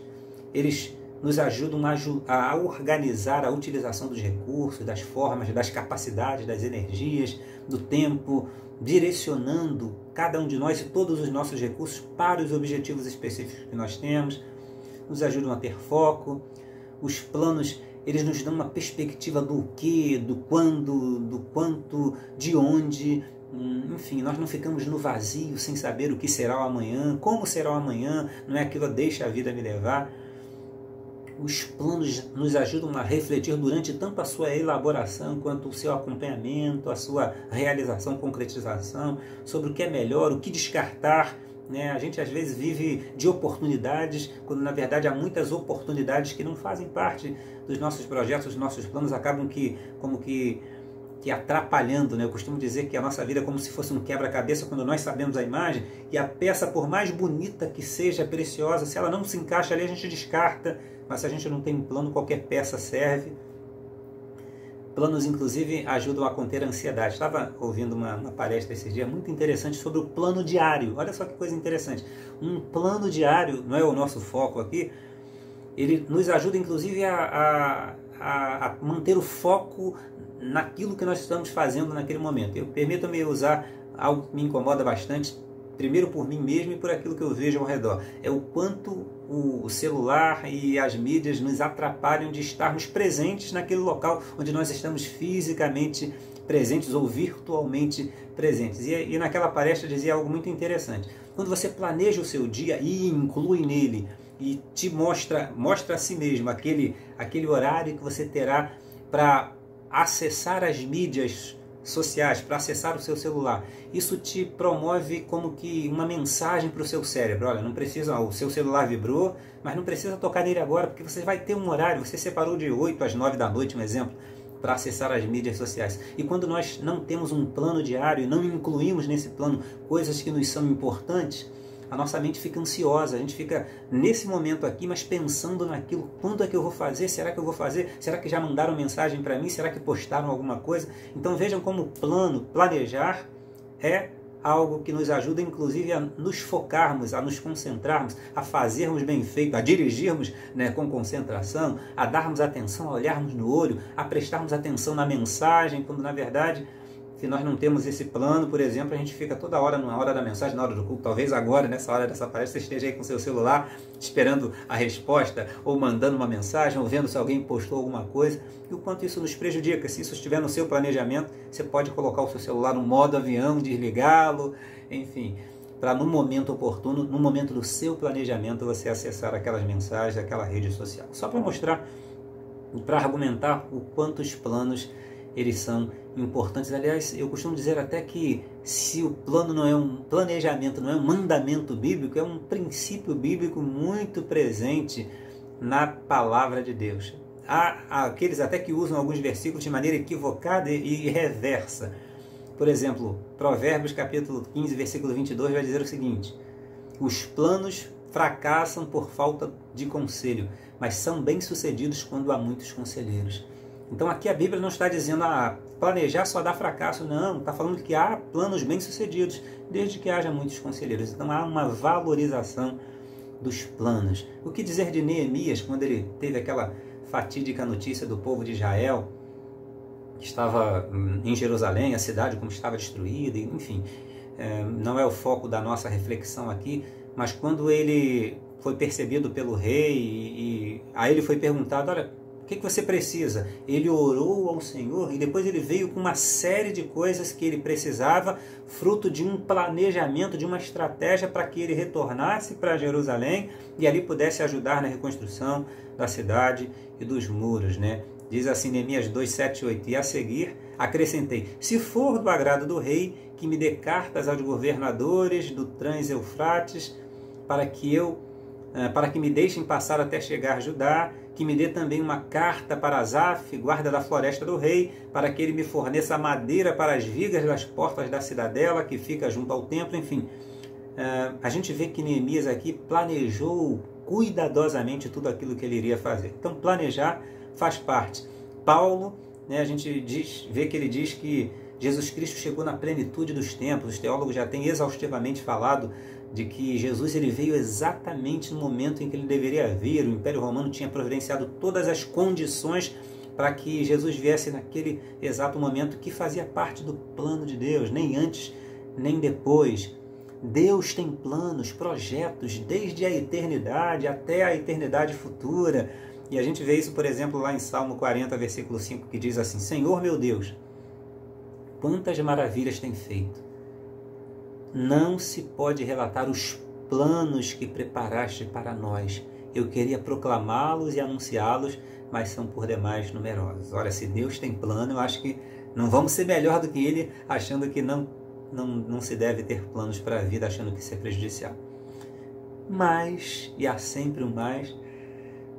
eles nos ajudam a organizar a utilização dos recursos, das formas, das capacidades, das energias, do tempo, direcionando cada um de nós e todos os nossos recursos para os objetivos específicos que nós temos, nos ajudam a ter foco. Os planos, eles nos dão uma perspectiva do que, do quando, do quanto, de onde. Enfim, nós não ficamos no vazio sem saber o que será o amanhã, como será o amanhã, não é aquilo, deixa a vida me levar. Os planos nos ajudam a refletir durante tanto a sua elaboração quanto o seu acompanhamento, a sua realização, concretização, sobre o que é melhor, o que descartar. A gente às vezes vive de oportunidades, quando na verdade há muitas oportunidades que não fazem parte dos nossos projetos, dos nossos planos, acabam como que atrapalhando. Eu costumo dizer que a nossa vida é como se fosse um quebra-cabeça, quando nós sabemos a imagem, e a peça, por mais bonita que seja, preciosa, se ela não se encaixa ali, a gente descarta. Mas se a gente não tem um plano, qualquer peça serve. Planos, inclusive, ajudam a conter a ansiedade. Estava ouvindo uma palestra esses dias muito interessante sobre o plano diário. Olha só que coisa interessante. Um plano diário, não é o nosso foco aqui, ele nos ajuda, inclusive, a manter o foco naquilo que nós estamos fazendo naquele momento. Permita-me usar algo que me incomoda bastante, primeiro por mim mesmo e por aquilo que eu vejo ao redor. É o quanto o celular e as mídias nos atrapalham de estarmos presentes naquele local onde nós estamos fisicamente presentes ou virtualmente presentes. E naquela palestra dizia algo muito interessante. Quando você planeja o seu dia e inclui nele e te mostra a si mesmo aquele horário que você terá para acessar as mídias sociais, para acessar o seu celular, isso te promove como que uma mensagem para o seu cérebro. Olha, não precisa, o seu celular vibrou, mas não precisa tocar nele agora, porque você vai ter um horário, você separou de 8 às 9 da noite, um exemplo, para acessar as mídias sociais. E quando nós não temos um plano diário e não incluímos nesse plano coisas que nos são importantes, a nossa mente fica ansiosa, a gente fica nesse momento aqui, mas pensando naquilo, quando é que eu vou fazer, será que eu vou fazer, será que já mandaram mensagem para mim, será que postaram alguma coisa? Então vejam como planejar é algo que nos ajuda inclusive a nos focarmos, a nos concentrarmos, a fazermos bem feito, a dirigirmos com concentração, a darmos atenção, a olharmos no olho, a prestarmos atenção na mensagem, quando na verdade, se nós não temos esse plano, por exemplo, a gente fica toda hora, na hora da mensagem, na hora do culto, talvez agora, nessa hora dessa palestra, você esteja aí com seu celular, esperando a resposta, ou mandando uma mensagem, ou vendo se alguém postou alguma coisa, e o quanto isso nos prejudica. Se isso estiver no seu planejamento, você pode colocar o seu celular no modo avião, desligá-lo, enfim, para no momento oportuno, no momento do seu planejamento, você acessar aquelas mensagens, aquela rede social. Só para mostrar, para argumentar o quanto os planos eles são importantes. Aliás, eu costumo dizer até que se o plano não é um planejamento, não é um mandamento bíblico, é um princípio bíblico muito presente na palavra de Deus. Há aqueles até que usam alguns versículos de maneira equivocada e reversa. Por exemplo, Provérbios capítulo 15, versículo 22 vai dizer o seguinte: os planos fracassam por falta de conselho, mas são bem-sucedidos quando há muitos conselheiros. Então aqui a Bíblia não está dizendo planejar só dá fracasso, não. Está falando que há planos bem-sucedidos, desde que haja muitos conselheiros. Então há uma valorização dos planos. O que dizer de Neemias, quando ele teve aquela fatídica notícia do povo de Israel, que estava em Jerusalém, a cidade como estava destruída, enfim, não é o foco da nossa reflexão aqui, mas quando ele foi percebido pelo rei e a ele foi perguntado, olha, o que você precisa? Ele orou ao Senhor e depois ele veio com uma série de coisas que ele precisava, fruto de um planejamento, de uma estratégia para que ele retornasse para Jerusalém e ali pudesse ajudar na reconstrução da cidade e dos muros, Diz assim Neemias 2, 7 e 8, e a seguir acrescentei, se for do agrado do rei, que me dê cartas aos governadores do Trans-Eufrates, para que me deixem passar até chegar a Judá, que me dê também uma carta para Asaf, guarda da floresta do rei, para que ele me forneça madeira para as vigas das portas da cidadela, que fica junto ao templo, enfim. A gente vê que Neemias aqui planejou cuidadosamente tudo aquilo que ele iria fazer. Então, planejar faz parte. Paulo, a gente vê que ele diz que Jesus Cristo chegou na plenitude dos tempos. Os teólogos já têm exaustivamente falado de que Jesus ele veio exatamente no momento em que ele deveria vir. O Império Romano tinha providenciado todas as condições para que Jesus viesse naquele exato momento, que fazia parte do plano de Deus, nem antes nem depois. Deus tem planos, projetos, desde a eternidade até a eternidade futura. E a gente vê isso, por exemplo, lá em Salmo 40, versículo 5, que diz assim: Senhor meu Deus, quantas maravilhas tem feito! Não se pode relatar os planos que preparaste para nós. Eu queria proclamá-los e anunciá-los, mas são por demais numerosos. Olha, se Deus tem plano, eu acho que não vamos ser melhor do que Ele, achando que não se deve ter planos para a vida, achando que isso é prejudicial. Mas, e há sempre um mais,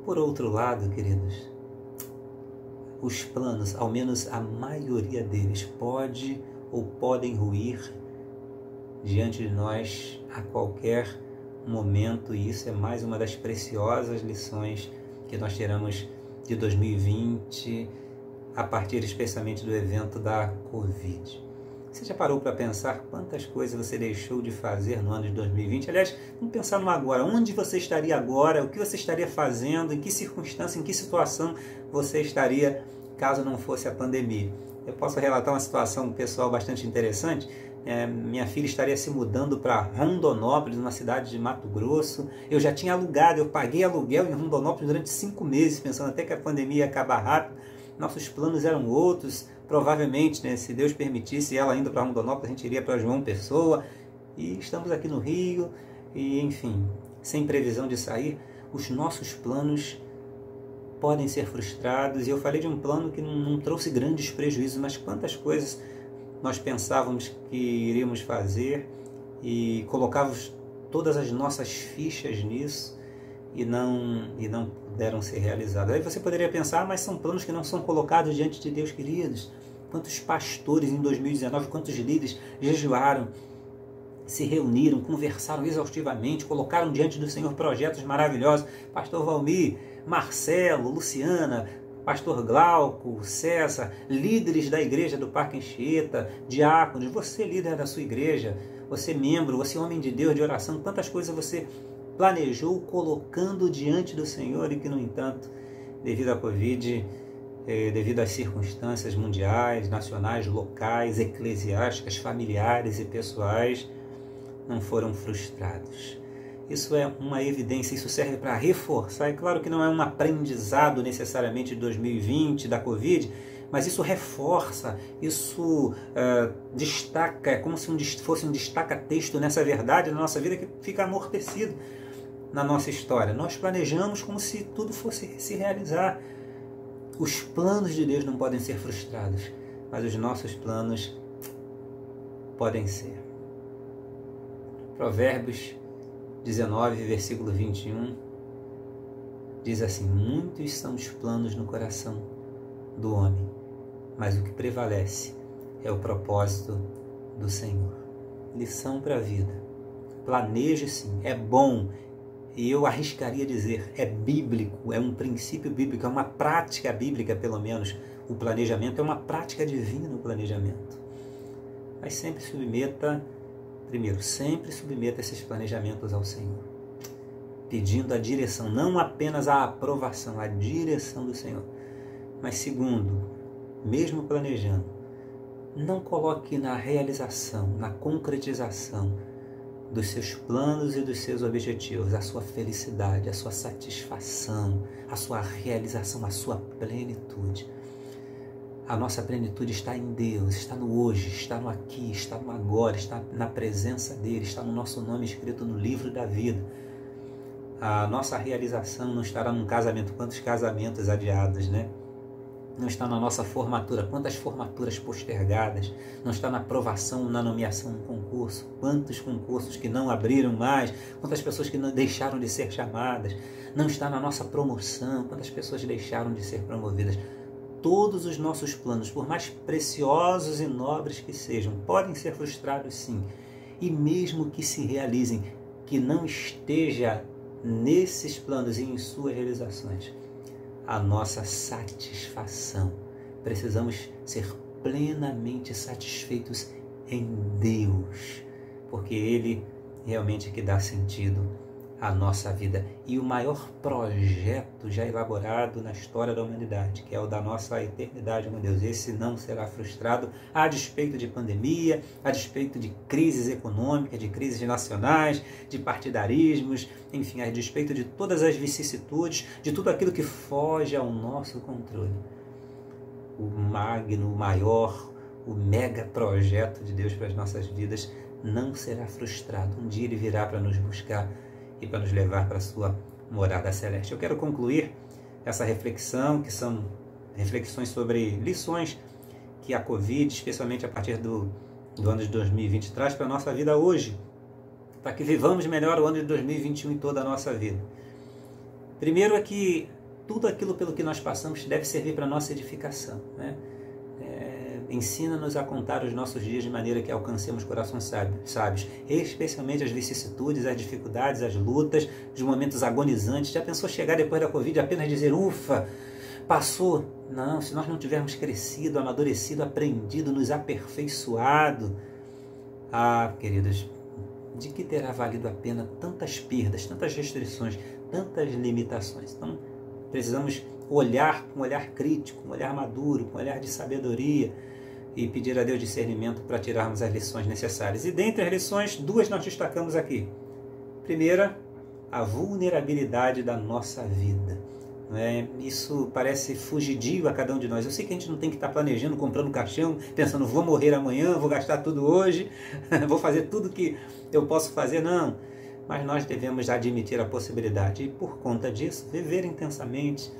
por outro lado, queridos, os planos, ao menos a maioria deles, pode ou podem ruir diante de nós a qualquer momento, e isso é mais uma das preciosas lições que nós tiramos de 2020, a partir especialmente do evento da Covid. Você já parou para pensar quantas coisas você deixou de fazer no ano de 2020? Aliás, vamos pensar no agora. Onde você estaria agora? O que você estaria fazendo? Em que circunstância, em que situação você estaria caso não fosse a pandemia? Eu posso relatar uma situação pessoal bastante interessante. Minha filha estaria se mudando para Rondonópolis, uma cidade de Mato Grosso. Eu já tinha alugado, eu paguei aluguel em Rondonópolis durante 5 meses, pensando até que a pandemia ia acabar rápido. Nossos planos eram outros. Provavelmente, né, se Deus permitisse, ela indo para Rondonópolis, a gente iria para João Pessoa. E estamos aqui no Rio, e enfim, sem previsão de sair. Os nossos planos podem ser frustrados. E eu falei de um plano que não trouxe grandes prejuízos, mas quantas coisas nós pensávamos que iríamos fazer e colocávamos todas as nossas fichas nisso e não puderam ser realizadas. Aí você poderia pensar, mas são planos que não são colocados diante de Deus, queridos. Quantos pastores em 2019, quantos líderes jejuaram, se reuniram, conversaram exaustivamente, colocaram diante do Senhor projetos maravilhosos. Pastor Valmir, Marcelo, Luciana, Pastor Glauco, César, líderes da igreja do Parque Anchieta, diáconos, você líder da sua igreja, você membro, você homem de Deus de oração, quantas coisas você planejou colocando diante do Senhor e que, no entanto, devido à Covid, devido às circunstâncias mundiais, nacionais, locais, eclesiásticas, familiares e pessoais, não foram frustrados. Isso é uma evidência, isso serve para reforçar. É claro que não é um aprendizado necessariamente de 2020, da Covid, mas isso reforça, isso destaca, é como se fosse um destaca-texto nessa verdade na nossa vida que fica amortecido na nossa história. Nós planejamos como se tudo fosse se realizar. Os planos de Deus não podem ser frustrados, mas os nossos planos podem ser. Provérbios 19, versículo 21, diz assim: muitos são os planos no coração do homem, mas o que prevalece é o propósito do Senhor. Lição para a vida. Planeje sim, é bom, e eu arriscaria dizer, é bíblico, é um princípio bíblico, é uma prática bíblica, pelo menos. O planejamento é uma prática divina, o planejamento. Mas sempre submeta esses planejamentos ao Senhor, pedindo a direção, não apenas a aprovação, a direção do Senhor. Mas segundo, mesmo planejando, não coloque na realização, na concretização dos seus planos e dos seus objetivos a sua felicidade, a sua satisfação, a sua realização, a sua plenitude. A nossa plenitude está em Deus, está no hoje, está no aqui, está no agora, está na presença dEle, está no nosso nome escrito no livro da vida. A nossa realização não estará num casamento. Quantos casamentos adiados, né? Não está na nossa formatura. Quantas formaturas postergadas. Não está na aprovação, na nomeação no concurso. Quantos concursos que não abriram mais. Quantas pessoas que não deixaram de ser chamadas. Não está na nossa promoção. Quantas pessoas deixaram de ser promovidas. Todos os nossos planos, por mais preciosos e nobres que sejam, podem ser frustrados sim. E mesmo que se realizem, que não esteja nesses planos e em suas realizações, a nossa satisfação. Precisamos ser plenamente satisfeitos em Deus, porque Ele realmente que dá sentido à nossa vida. E o maior projeto já elaborado na história da humanidade, que é o da nossa eternidade com Deus. Esse não será frustrado a despeito de pandemia, a despeito de crises econômicas, de crises nacionais, de partidarismos, enfim, a despeito de todas as vicissitudes, de tudo aquilo que foge ao nosso controle. O magno, o maior, o mega projeto de Deus para as nossas vidas não será frustrado. Um dia ele virá para nos buscar e para nos levar para a sua morada celeste. Eu quero concluir essa reflexão, que são reflexões sobre lições que a Covid, especialmente a partir do ano de 2020, traz para a nossa vida hoje, para que vivamos melhor o ano de 2021 em toda a nossa vida. Primeiro é que tudo aquilo pelo que nós passamos deve servir para a nossa edificação, né? Ensina-nos a contar os nossos dias de maneira que alcancemos corações sábios, especialmente as vicissitudes, as dificuldades, as lutas, os momentos agonizantes. Já pensou chegar depois da Covid apenas dizer, ufa, passou? Não, se nós não tivermos crescido, amadurecido, aprendido, nos aperfeiçoado, queridos, de que terá valido a pena tantas perdas, tantas restrições, tantas limitações? Então, precisamos olhar com um olhar crítico, um olhar maduro, com um olhar de sabedoria, e pedir a Deus discernimento para tirarmos as lições necessárias. E dentre as lições, duas nós destacamos aqui. Primeira, a vulnerabilidade da nossa vida. Isso parece fugidio a cada um de nós. Eu sei que a gente não tem que estar planejando, comprando caixão, pensando, vou morrer amanhã, vou gastar tudo hoje, vou fazer tudo que eu posso fazer, não. Mas nós devemos admitir a possibilidade e, por conta disso, viver intensamente,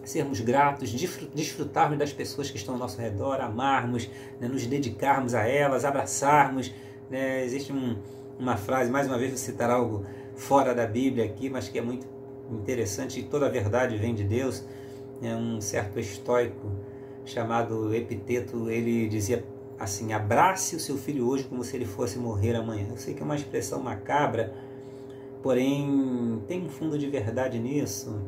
sermos gratos, desfrutarmos das pessoas que estão ao nosso redor, amarmos, né, nos dedicarmos a elas, abraçarmos. Né? Existe uma frase, mais uma vez vou citar algo fora da Bíblia aqui, mas que é muito interessante e toda a verdade vem de Deus. Um certo estoico chamado Epiteto, ele dizia assim, abrace o seu filho hoje como se ele fosse morrer amanhã. Eu sei que é uma expressão macabra, porém tem um fundo de verdade nisso.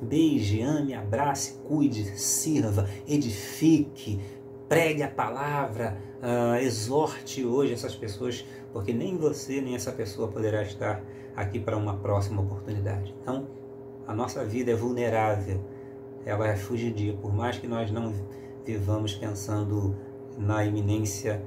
Beije, ame, abrace, cuide, sirva, edifique, pregue a palavra, exorte hoje essas pessoas, porque nem você nem essa pessoa poderá estar aqui para uma próxima oportunidade. Então, a nossa vida é vulnerável, ela é fugidia, por mais que nós não vivamos pensando na iminência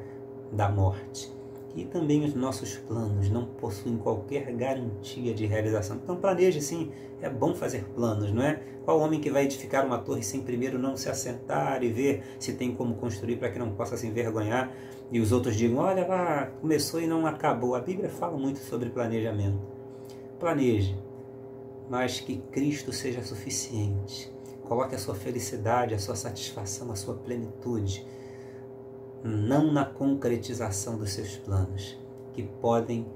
da morte. E também os nossos planos não possuem qualquer garantia de realização. Então planeje sim, é bom fazer planos, não é? Qual homem que vai edificar uma torre sem primeiro não se assentar e ver se tem como construir para que não possa se envergonhar e os outros digam, olha, começou e não acabou. A Bíblia fala muito sobre planejamento. Planeje, mas que Cristo seja suficiente. Coloque a sua felicidade, a sua satisfação, a sua plenitude, não na concretização dos seus planos, que podem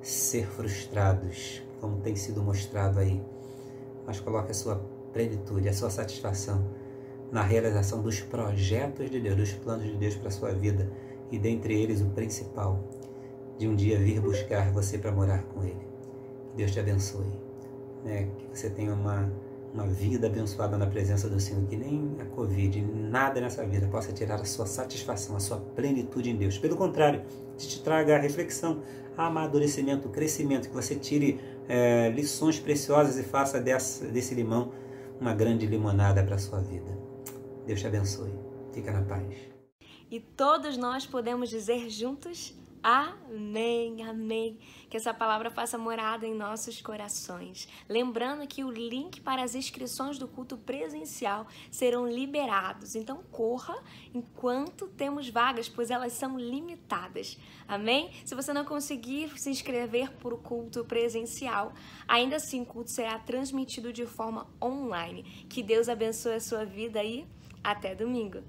ser frustrados, como tem sido mostrado aí, mas coloque a sua plenitude, a sua satisfação na realização dos projetos de Deus, dos planos de Deus para a sua vida, e dentre eles o principal, de um dia vir buscar você para morar com Ele. Que Deus te abençoe, né? Que você tenha uma vida abençoada na presença do Senhor, que nem a Covid, nada nessa vida possa tirar a sua satisfação, a sua plenitude em Deus. Pelo contrário, que te traga a reflexão, amadurecimento, crescimento, que você tire lições preciosas e faça desse limão uma grande limonada para a sua vida. Deus te abençoe. Fica na paz. E todos nós podemos dizer juntos, amém, amém. Que essa palavra faça morada em nossos corações. Lembrando que o link para as inscrições do culto presencial serão liberados. Então corra enquanto temos vagas, pois elas são limitadas. Amém? Se você não conseguir se inscrever para o culto presencial, ainda assim o culto será transmitido de forma online. Que Deus abençoe a sua vida e até domingo.